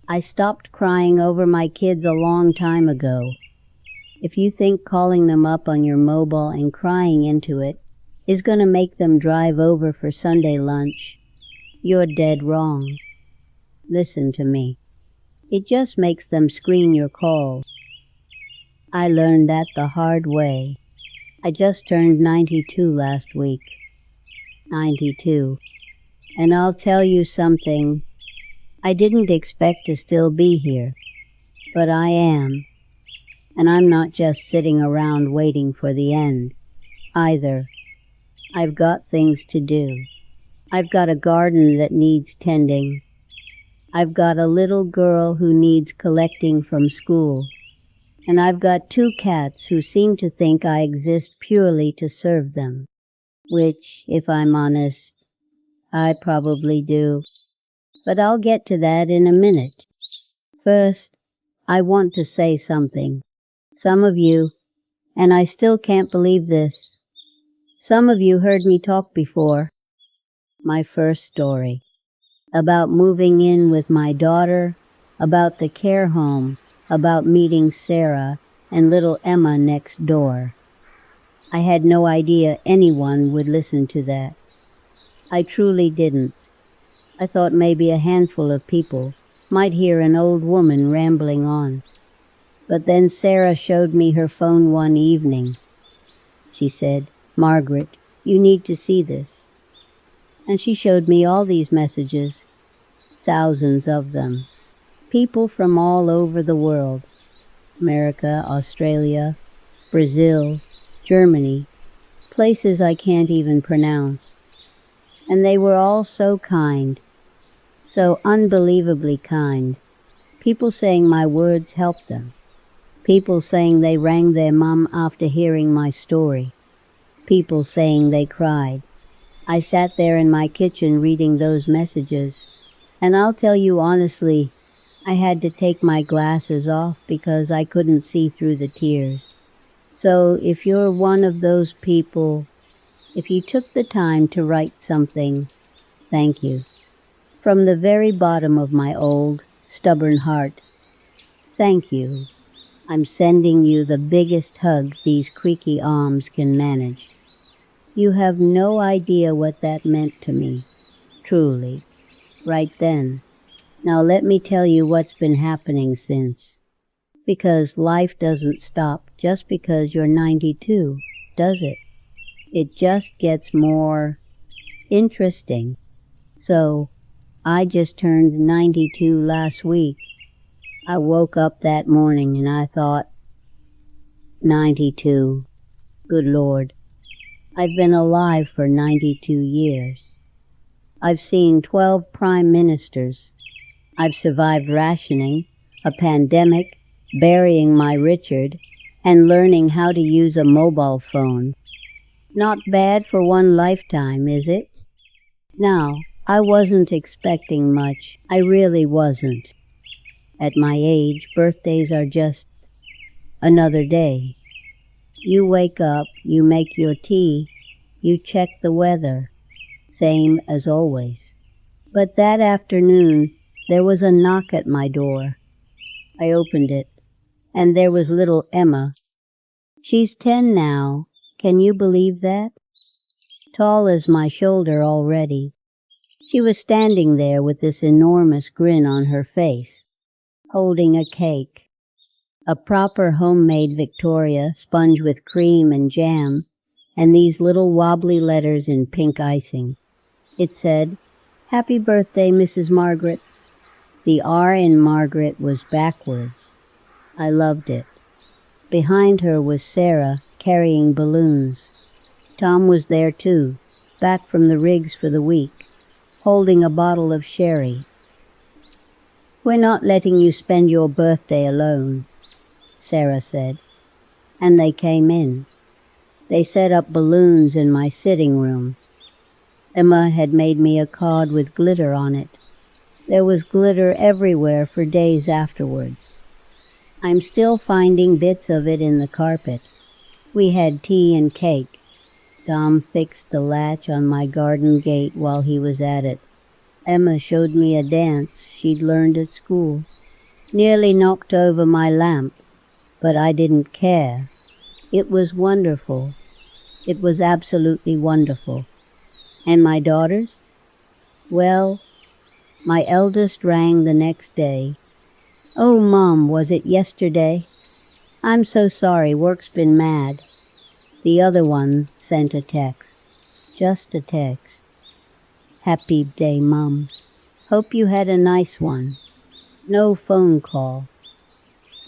I stopped crying over my kids a long time ago. If you think calling them up on your mobile and crying into it is going to make them drive over for Sunday lunch, you're dead wrong. Listen to me. It just makes them screen your calls. I learned that the hard way. I just turned 92 last week. 92. And I'll tell you something. I didn't expect to still be here, but I am. And I'm not just sitting around waiting for the end, either. I've got things to do. I've got a garden that needs tending. I've got a little girl who needs collecting from school. And I've got 2 cats who seem to think I exist purely to serve them, which, if I'm honest, I probably do. But I'll get to that in a minute. First, I want to say something. Some of you, and I still can't believe this, some of you heard me talk before. My first story. About moving in with my daughter, about the care home, about meeting Sarah and little Emma next door. I had no idea anyone would listen to that. I truly didn't. I thought maybe a handful of people might hear an old woman rambling on. But then Sarah showed me her phone one evening. She said, "Margaret, you need to see this." And she showed me all these messages, thousands of them. People from all over the world. America, Australia, Brazil, Germany, places I can't even pronounce. And they were all so kind. So unbelievably kind. People saying my words helped them. People saying they rang their mom after hearing my story. People saying they cried. I sat there in my kitchen reading those messages, and I'll tell you honestly, I had to take my glasses off because I couldn't see through the tears. So if you're one of those people, if you took the time to write something, thank you. From the very bottom of my old, stubborn heart, thank you. I'm sending you the biggest hug these creaky arms can manage. You have no idea what that meant to me, truly, right then. Now let me tell you what's been happening since. Because life doesn't stop just because you're 92, does it? It just gets more interesting. So, I just turned 92 last week. I woke up that morning and I thought, 92, good Lord. I've been alive for 92 years. I've seen 12 prime ministers. I've survived rationing, a pandemic, burying my Richard, and learning how to use a mobile phone. Not bad for one lifetime, is it? Now, I wasn't expecting much. I really wasn't. At my age, birthdays are just another day. You wake up, you make your tea, you check the weather. Same as always. But that afternoon, there was a knock at my door. I opened it, and there was little Emma. She's 10 now. Can you believe that? Tall as my shoulder already. She was standing there with this enormous grin on her face, holding a cake. A proper homemade Victoria, sponge with cream and jam, and these little wobbly letters in pink icing. It said, "Happy birthday, Mrs. Margaret." The R in Margaret was backwards. I loved it. Behind her was Sarah, carrying balloons. Tom was there too, back from the rigs for the week, holding a bottle of sherry. "We're not letting you spend your birthday alone," Sarah said. And they came in. They set up balloons in my sitting room. Emma had made me a card with glitter on it. There was glitter everywhere for days afterwards. I'm still finding bits of it in the carpet. We had tea and cake. Tom fixed the latch on my garden gate while he was at it. Emma showed me a dance she'd learned at school. Nearly knocked over my lamp, but I didn't care. It was wonderful. It was absolutely wonderful. And my daughters? Well, my eldest rang the next day. "Oh, Mom, was it yesterday? I'm so sorry, work's been mad." The other one sent a text. Just a text. "Happy day, Mom. Hope you had a nice one." No phone call.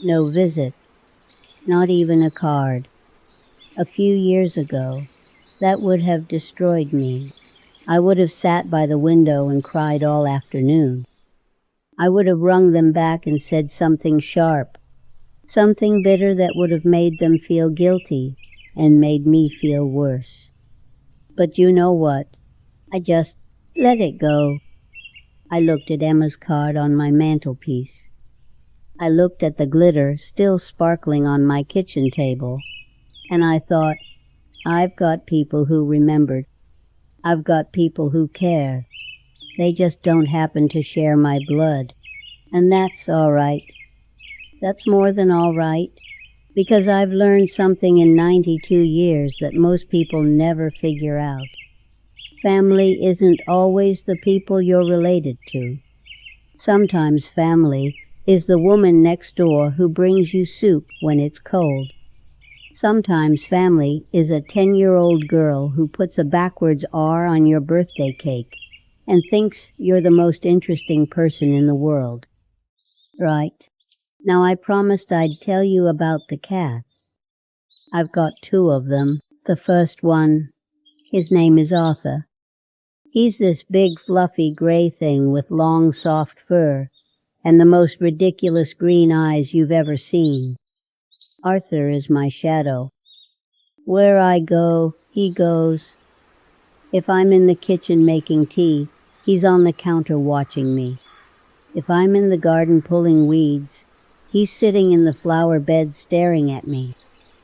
No visit. Not even a card. A few years ago, that would have destroyed me. I would have sat by the window and cried all afternoon. I would have wrung them back and said something sharp, something bitter that would have made them feel guilty and made me feel worse. But you know what? I just let it go. I looked at Emma's card on my mantelpiece. I looked at the glitter still sparkling on my kitchen table, and I thought, I've got people who remembered. I've got people who care. They just don't happen to share my blood. And that's all right. That's more than all right, because I've learned something in 92 years that most people never figure out. Family isn't always the people you're related to. Sometimes family is the woman next door who brings you soup when it's cold. Sometimes family is a 10-year-old girl who puts a backwards R on your birthday cake and thinks you're the most interesting person in the world. Right. Now I promised I'd tell you about the cats. I've got 2 of them. The first one, his name is Arthur. He's this big fluffy gray thing with long soft fur and the most ridiculous green eyes you've ever seen. Arthur is my shadow. Where I go, he goes. If I'm in the kitchen making tea, he's on the counter watching me. If I'm in the garden pulling weeds, he's sitting in the flower bed staring at me.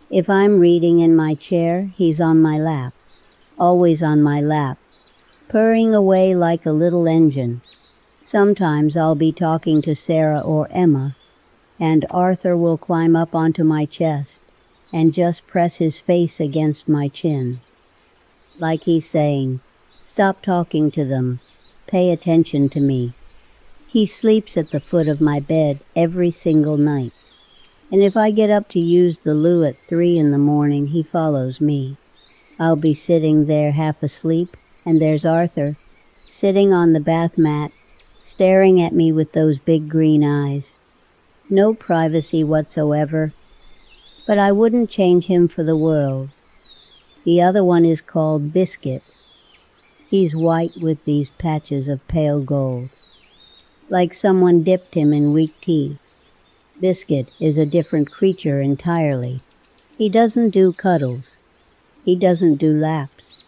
If I'm reading in my chair, he's on my lap, always on my lap, purring away like a little engine. Sometimes I'll be talking to Sarah or Emma, and Arthur will climb up onto my chest and just press his face against my chin, like he's saying, "Stop talking to them. Pay attention to me." He sleeps at the foot of my bed every single night, and if I get up to use the loo at 3 in the morning, he follows me. I'll be sitting there half asleep, and there's Arthur, sitting on the bath mat, staring at me with those big green eyes. No privacy whatsoever, but I wouldn't change him for the world. The other one is called Biscuit. He's white with these patches of pale gold, like someone dipped him in weak tea. Biscuit is a different creature entirely. He doesn't do cuddles. He doesn't do laps.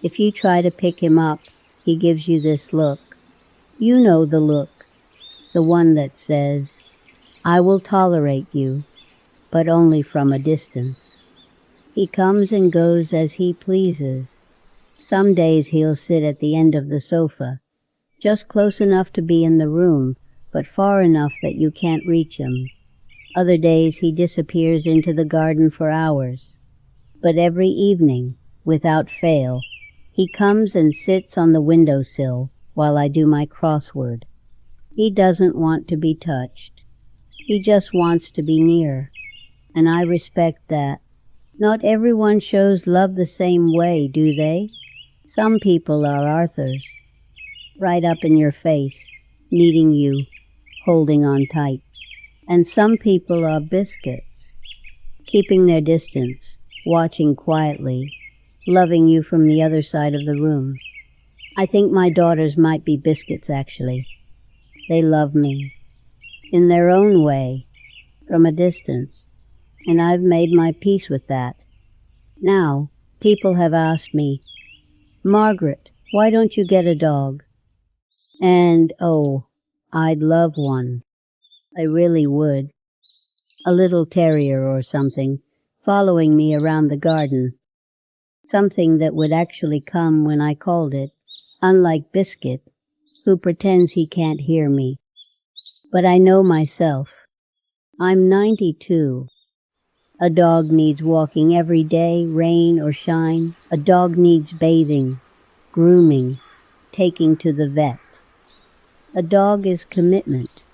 If you try to pick him up, he gives you this look. You know the look, the one that says, "I will tolerate you, but only from a distance." He comes and goes as he pleases. Some days he'll sit at the end of the sofa, just close enough to be in the room, but far enough that you can't reach him. Other days he disappears into the garden for hours. But every evening, without fail, he comes and sits on the windowsill while I do my crossword. He doesn't want to be touched. He just wants to be near, and I respect that. Not everyone shows love the same way, do they? Some people are Arthurs, right up in your face, needing you, holding on tight. And some people are Biscuits, keeping their distance, watching quietly, loving you from the other side of the room. I think my daughters might be Biscuits, actually. They love me, in their own way, from a distance, and I've made my peace with that. Now, people have asked me, "Margaret, why don't you get a dog?" And, oh, I'd love one. I really would. A little terrier or something, following me around the garden. Something that would actually come when I called it, unlike Biscuit, who pretends he can't hear me. But I know myself. I'm 92. A dog needs walking every day, rain or shine. A dog needs bathing, grooming, taking to the vet. A dog is commitment.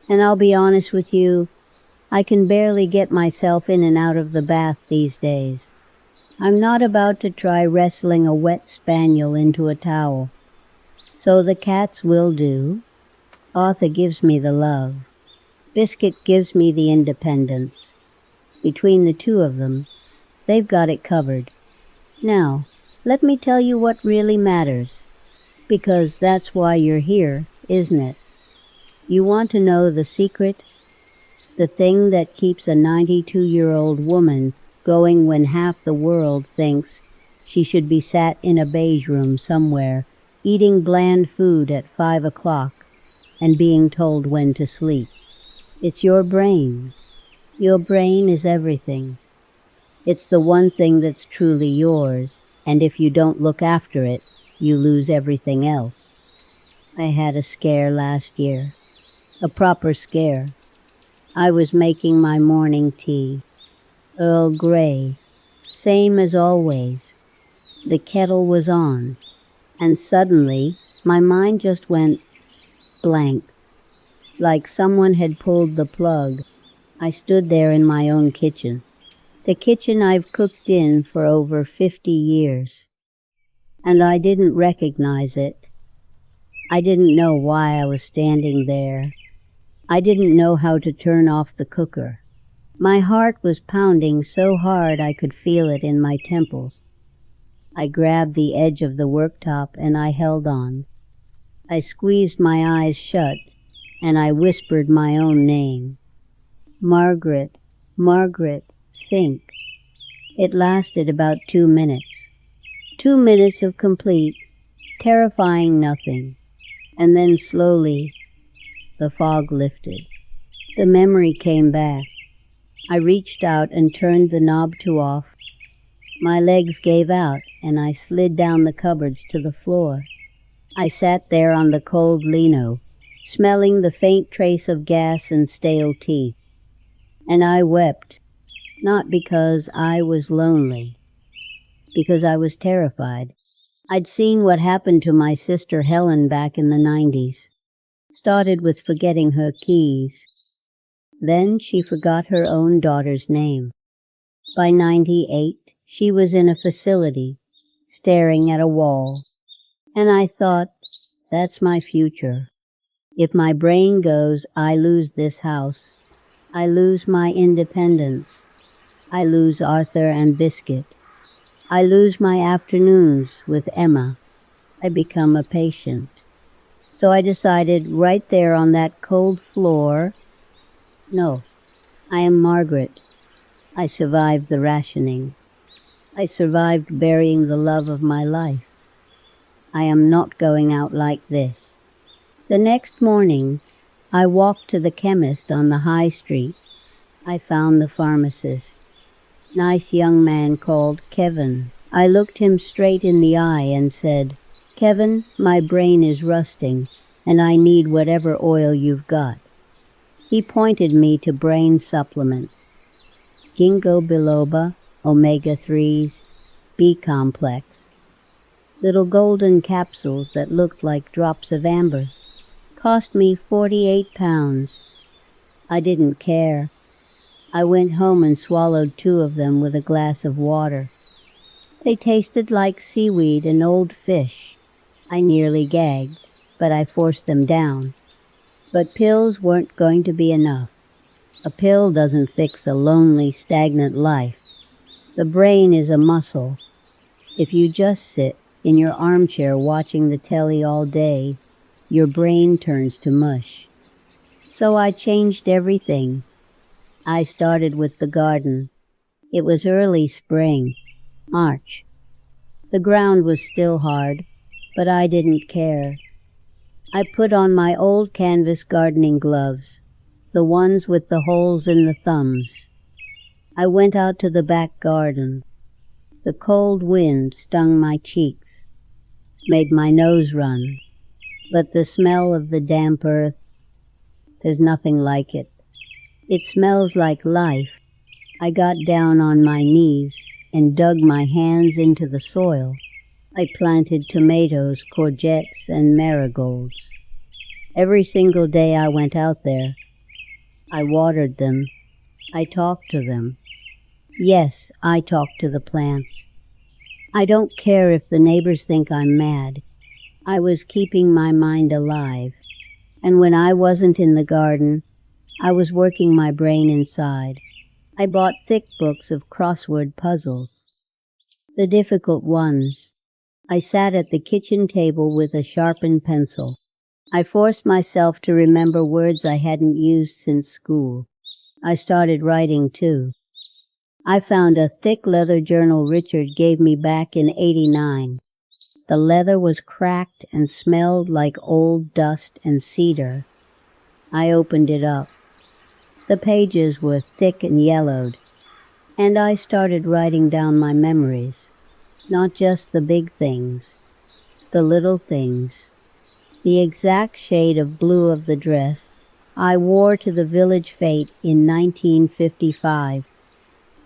And I'll be honest with you, I can barely get myself in and out of the bath these days. I'm not about to try wrestling a wet spaniel into a towel. So the cats will do. Arthur gives me the love. Biscuit gives me the independence. Between the two of them, they've got it covered. Now, let me tell you what really matters, because that's why you're here, isn't it? You want to know the secret? The thing that keeps a 92-year-old woman going when half the world thinks she should be sat in a beige room somewhere, eating bland food at 5 o'clock and being told when to sleep. It's your brain. Your brain is everything. It's the one thing that's truly yours, and if you don't look after it, you lose everything else. I had a scare last year. A proper scare. I was making my morning tea. Earl Grey. Same as always. The kettle was on, and suddenly my mind just went blank, like someone had pulled the plug. I stood there in my own kitchen, the kitchen I've cooked in for over 50 years, and I didn't recognize it. I didn't know why I was standing there. I didn't know how to turn off the cooker. My heart was pounding so hard I could feel it in my temples. I grabbed the edge of the worktop and I held on. I squeezed my eyes shut and I whispered my own name. Margaret, Margaret, think. It lasted about 2 minutes. 2 minutes of complete, terrifying nothing. And then slowly, the fog lifted. The memory came back. I reached out and turned the knob to off. My legs gave out and I slid down the cupboards to the floor. I sat there on the cold lino, smelling the faint trace of gas and stale teeth. And I wept, not because I was lonely, because I was terrified. I'd seen what happened to my sister Helen back in the 90s. Started with forgetting her keys. Then she forgot her own daughter's name. By 98, she was in a facility, staring at a wall. And I thought, that's my future. If my brain goes, I lose this house. I lose my independence. I lose Arthur and Biscuit. I lose my afternoons with Emma. I become a patient. So I decided right there on that cold floor, no, I am Margaret. I survived the rationing. I survived burying the love of my life. I am not going out like this. The next morning, I walked to the chemist on the high street. I found the pharmacist. Nice young man called Kevin. I looked him straight in the eye and said, Kevin, my brain is rusting, and I need whatever oil you've got. He pointed me to brain supplements. Ginkgo biloba, omega-3s, B-complex. Little golden capsules that looked like drops of amber. Cost me 48 pounds. I didn't care. I went home and swallowed 2 of them with a glass of water. They tasted like seaweed and old fish. I nearly gagged, but I forced them down. But pills weren't going to be enough. A pill doesn't fix a lonely, stagnant life. The brain is a muscle. If you just sit in your armchair watching the telly all day, your brain turns to mush. So I changed everything. I started with the garden. It was early spring, March. The ground was still hard, but I didn't care. I put on my old canvas gardening gloves, the ones with the holes in the thumbs. I went out to the back garden. The cold wind stung my cheeks, made my nose run. But the smell of the damp earth, there's nothing like it. It smells like life. I got down on my knees and dug my hands into the soil. I planted tomatoes, courgettes, and marigolds. Every single day I went out there. I watered them. I talked to them. Yes, I talk to the plants. I don't care if the neighbors think I'm mad. I was keeping my mind alive. And when I wasn't in the garden, I was working my brain inside. I bought thick books of crossword puzzles, the difficult ones. I sat at the kitchen table with a sharpened pencil. I forced myself to remember words I hadn't used since school. I started writing too. I found a thick leather journal Richard gave me back in '89. The leather was cracked and smelled like old dust and cedar. I opened it up. The pages were thick and yellowed, and I started writing down my memories. Not just the big things, the little things. The exact shade of blue of the dress I wore to the village fete in 1955.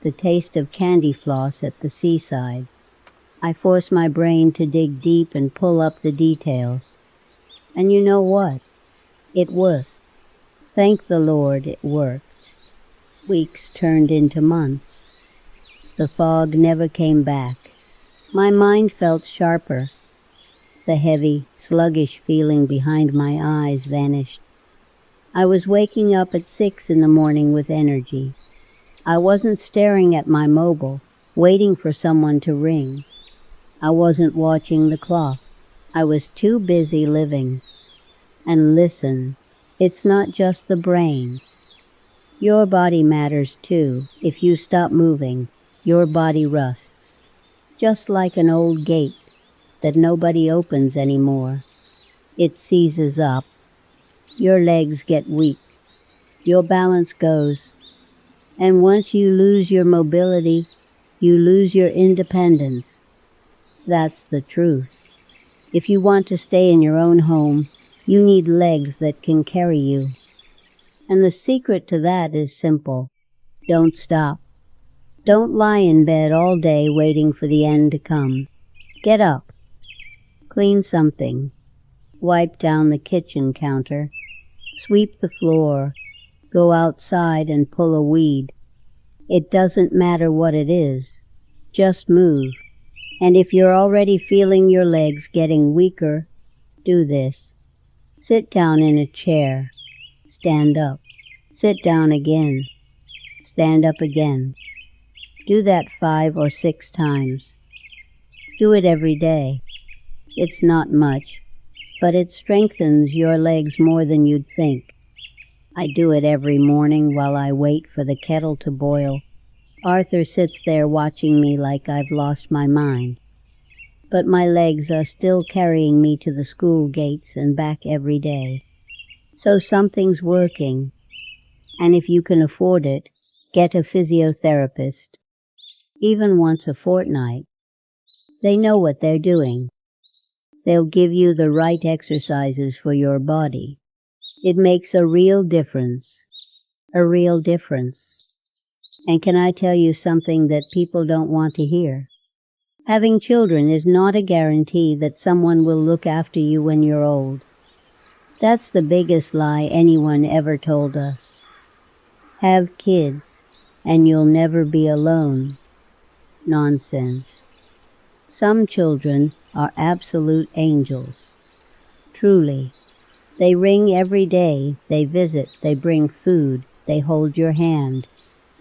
The taste of candy floss at the seaside. I forced my brain to dig deep and pull up the details. And you know what? It worked. Thank the Lord it worked. Weeks turned into months. The fog never came back. My mind felt sharper. The heavy, sluggish feeling behind my eyes vanished. I was waking up at 6 in the morning with energy. I wasn't staring at my mobile, waiting for someone to ring. I wasn't watching the clock. I was too busy living. And listen, it's not just the brain. Your body matters too. If you stop moving, your body rusts. Just like an old gate that nobody opens anymore. It seizes up. Your legs get weak. Your balance goes. And once you lose your mobility, you lose your independence. That's the truth. If you want to stay in your own home, you need legs that can carry you. And the secret to that is simple. Don't stop. Don't lie in bed all day waiting for the end to come. Get up. Clean something. Wipe down the kitchen counter. Sweep the floor. Go outside and pull a weed. It doesn't matter what it is. Just move. And if you're already feeling your legs getting weaker, do this. Sit down in a chair. Stand up. Sit down again. Stand up again. Do that 5 or 6 times. Do it every day. It's not much, but it strengthens your legs more than you'd think. I do it every morning while I wait for the kettle to boil. Arthur sits there watching me like I've lost my mind. But my legs are still carrying me to the school gates and back every day. So something's working. And if you can afford it, get a physiotherapist. Even once a fortnight. They know what they're doing. They'll give you the right exercises for your body. It makes a real difference. A real difference. And can I tell you something that people don't want to hear? Having children is not a guarantee that someone will look after you when you're old. That's the biggest lie anyone ever told us. Have kids, and you'll never be alone. Nonsense. Some children are absolute angels. Truly. They ring every day, they visit, they bring food, they hold your hand.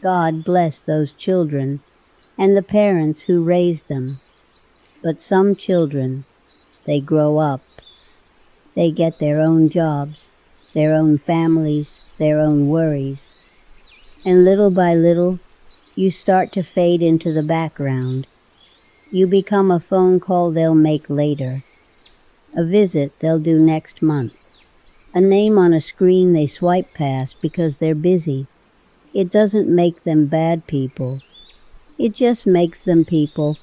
God bless those children and the parents who raised them. But some children, they grow up. They get their own jobs, their own families, their own worries. And little by little, you start to fade into the background. You become a phone call they'll make later, a visit they'll do next month, a name on a screen they swipe past because they're busy. It doesn't make them bad people. It just makes them people.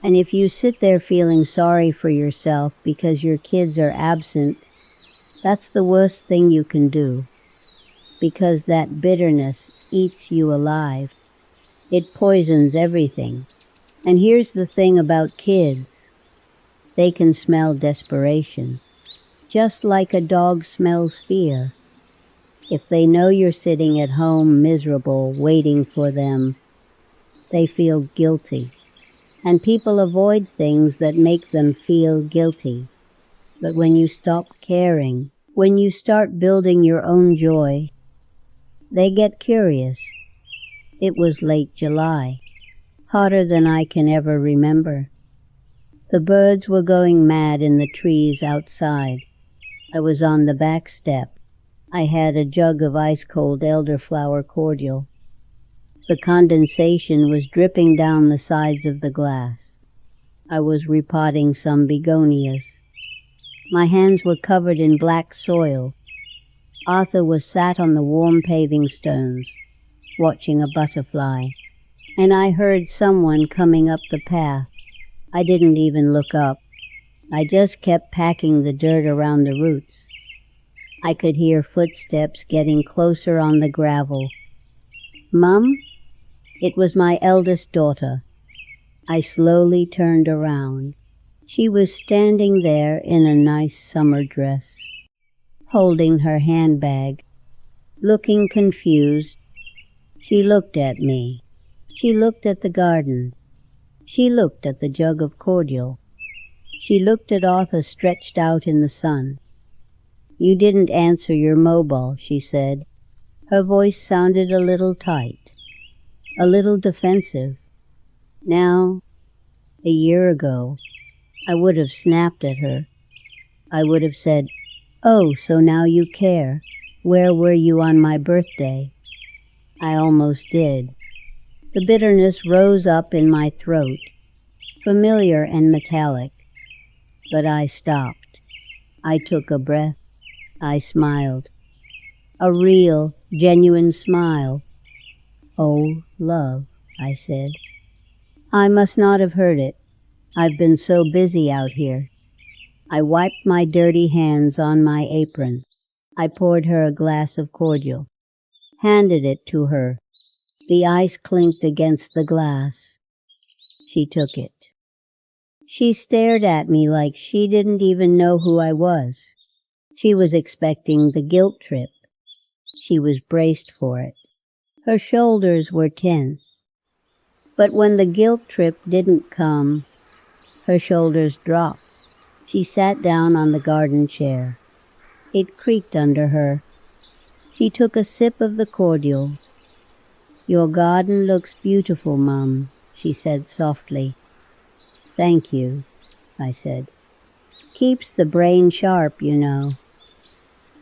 And if you sit there feeling sorry for yourself because your kids are absent, that's the worst thing you can do, because that bitterness eats you alive. It poisons everything. And here's the thing about kids. They can smell desperation, just like a dog smells fear. If they know you're sitting at home miserable, waiting for them, they feel guilty. And people avoid things that make them feel guilty. But when you stop caring, when you start building your own joy, they get curious. It was late July, hotter than I can ever remember. The birds were going mad in the trees outside. I was on the back step. I had a jug of ice-cold elderflower cordial. The condensation was dripping down the sides of the glass. I was repotting some begonias. My hands were covered in black soil. Arthur was sat on the warm paving stones, watching a butterfly, and I heard someone coming up the path. I didn't even look up. I just kept packing the dirt around the roots. I could hear footsteps getting closer on the gravel. "Mum?" It was my eldest daughter. I slowly turned around. She was standing there in a nice summer dress, holding her handbag, looking confused. She looked at me. She looked at the garden. She looked at the jug of cordial. She looked at Arthur stretched out in the sun. "You didn't answer your mobile," she said. Her voice sounded a little tight, a little defensive. Now, a year ago, I would have snapped at her. I would have said, "Oh, so now you care. Where were you on my birthday?" I almost did. The bitterness rose up in my throat, familiar and metallic. But I stopped. I took a breath. I smiled. A real, genuine smile. "Oh, love," I said. I must not have heard it. I've been so busy out here. I wiped my dirty hands on my apron. I poured her a glass of cordial, handed it to her. The ice clinked against the glass. She took it. She stared at me like she didn't even know who I was. She was expecting the guilt trip. She was braced for it. Her shoulders were tense. But when the guilt trip didn't come, her shoulders dropped. She sat down on the garden chair. It creaked under her. She took a sip of the cordial. "Your garden looks beautiful, Mum," she said softly. "Thank you," I said. "Keeps the brain sharp, you know."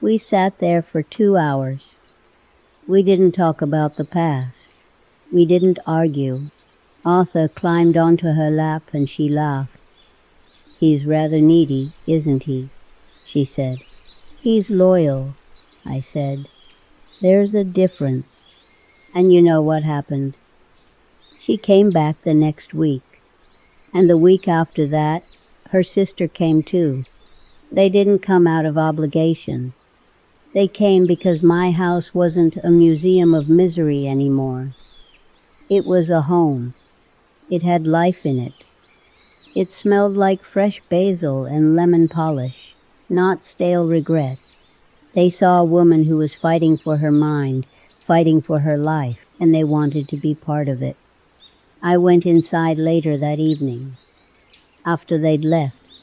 We sat there for 2 hours. We didn't talk about the past. We didn't argue. Arthur climbed onto her lap and she laughed. "He's rather needy, isn't he?" she said. "He's loyal," I said. "There's a difference." And you know what happened. She came back the next week. And the week after that, her sister came too. They didn't come out of obligation. They came because my house wasn't a museum of misery anymore. It was a home. It had life in it. It smelled like fresh basil and lemon polish, not stale regret. They saw a woman who was fighting for her mind, fighting for her life, and they wanted to be part of it. I went inside later that evening. After they'd left,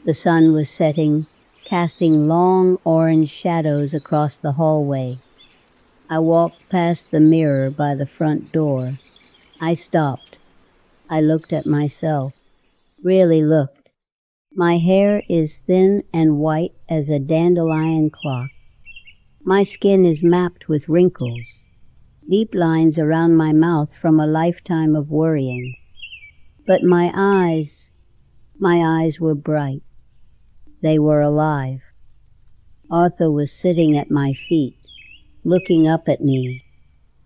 the sun was setting, casting long orange shadows across the hallway. I walked past the mirror by the front door. I stopped. I looked at myself. Really looked. My hair is thin and white as a dandelion clock. My skin is mapped with wrinkles, deep lines around my mouth from a lifetime of worrying. But my eyes were bright. They were alive. Arthur was sitting at my feet, looking up at me.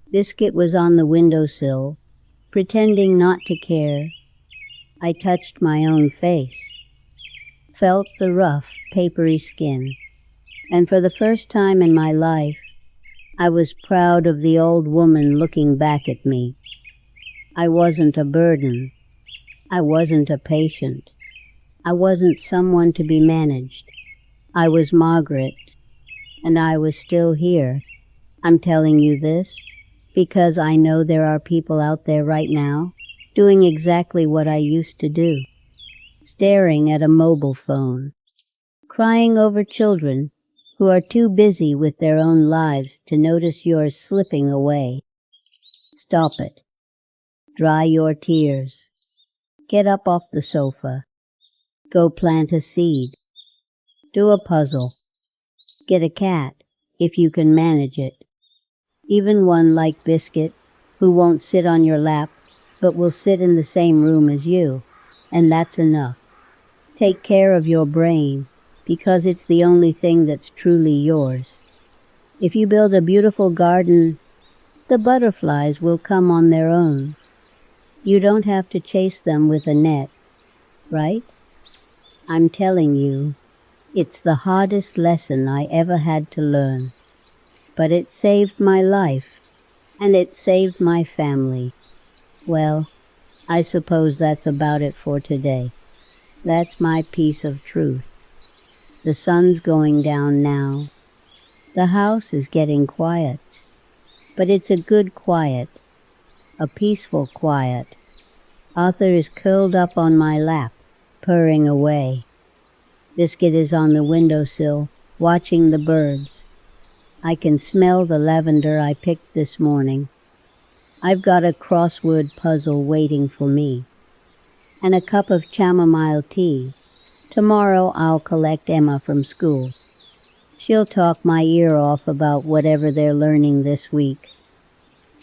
Biscuit was on the windowsill, pretending not to care. I touched my own face, felt the rough, papery skin, and for the first time in my life, I was proud of the old woman looking back at me. I wasn't a burden. I wasn't a patient. I wasn't someone to be managed. I was Margaret, and I was still here. I'm telling you this because I know there are people out there right now doing exactly what I used to do, staring at a mobile phone, crying over children who are too busy with their own lives to notice yours slipping away. Stop it. Dry your tears. Get up off the sofa. Go plant a seed. Do a puzzle. Get a cat, if you can manage it. Even one like Biscuit, who won't sit on your lap, but will sit in the same room as you, and that's enough. Take care of your brain, because it's the only thing that's truly yours. If you build a beautiful garden, the butterflies will come on their own. You don't have to chase them with a net, right? I'm telling you, it's the hardest lesson I ever had to learn. But it saved my life, and it saved my family. Well, I suppose that's about it for today. That's my piece of truth. The sun's going down now. The house is getting quiet. But it's a good quiet, a peaceful quiet. Arthur is curled up on my lap, purring away. Biscuit is on the windowsill, watching the birds. I can smell the lavender I picked this morning. I've got a crossword puzzle waiting for me, and a cup of chamomile tea. Tomorrow I'll collect Emma from school. She'll talk my ear off about whatever they're learning this week.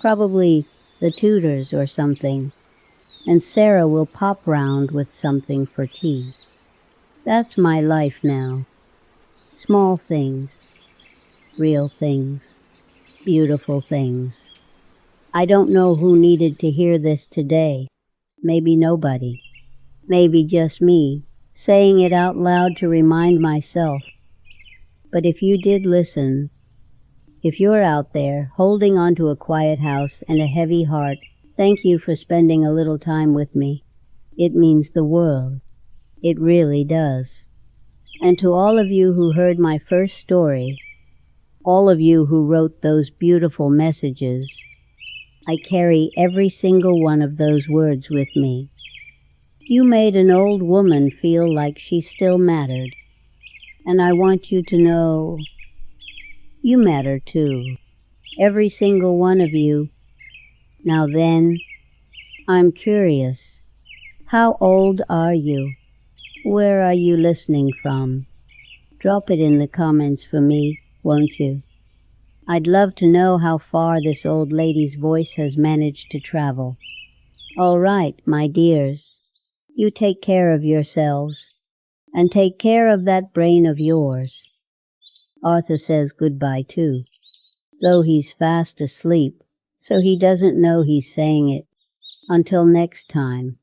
Probably the tutors or something, and Sarah will pop round with something for tea. That's my life now. Small things, real things, beautiful things. I don't know who needed to hear this today. Maybe nobody. Maybe just me, saying it out loud to remind myself. But if you did listen, if you're out there holding on to a quiet house and a heavy heart, thank you for spending a little time with me. It means the world. It really does. And to all of you who heard my first story, all of you who wrote those beautiful messages, I carry every single one of those words with me. You made an old woman feel like she still mattered. And I want you to know you matter too. Every single one of you. Now then, I'm curious. How old are you? Where are you listening from? Drop it in the comments for me, won't you? I'd love to know how far this old lady's voice has managed to travel. All right, my dears, you take care of yourselves, and take care of that brain of yours. Arthur says goodbye too, though he's fast asleep, so he doesn't know he's saying it. Until next time.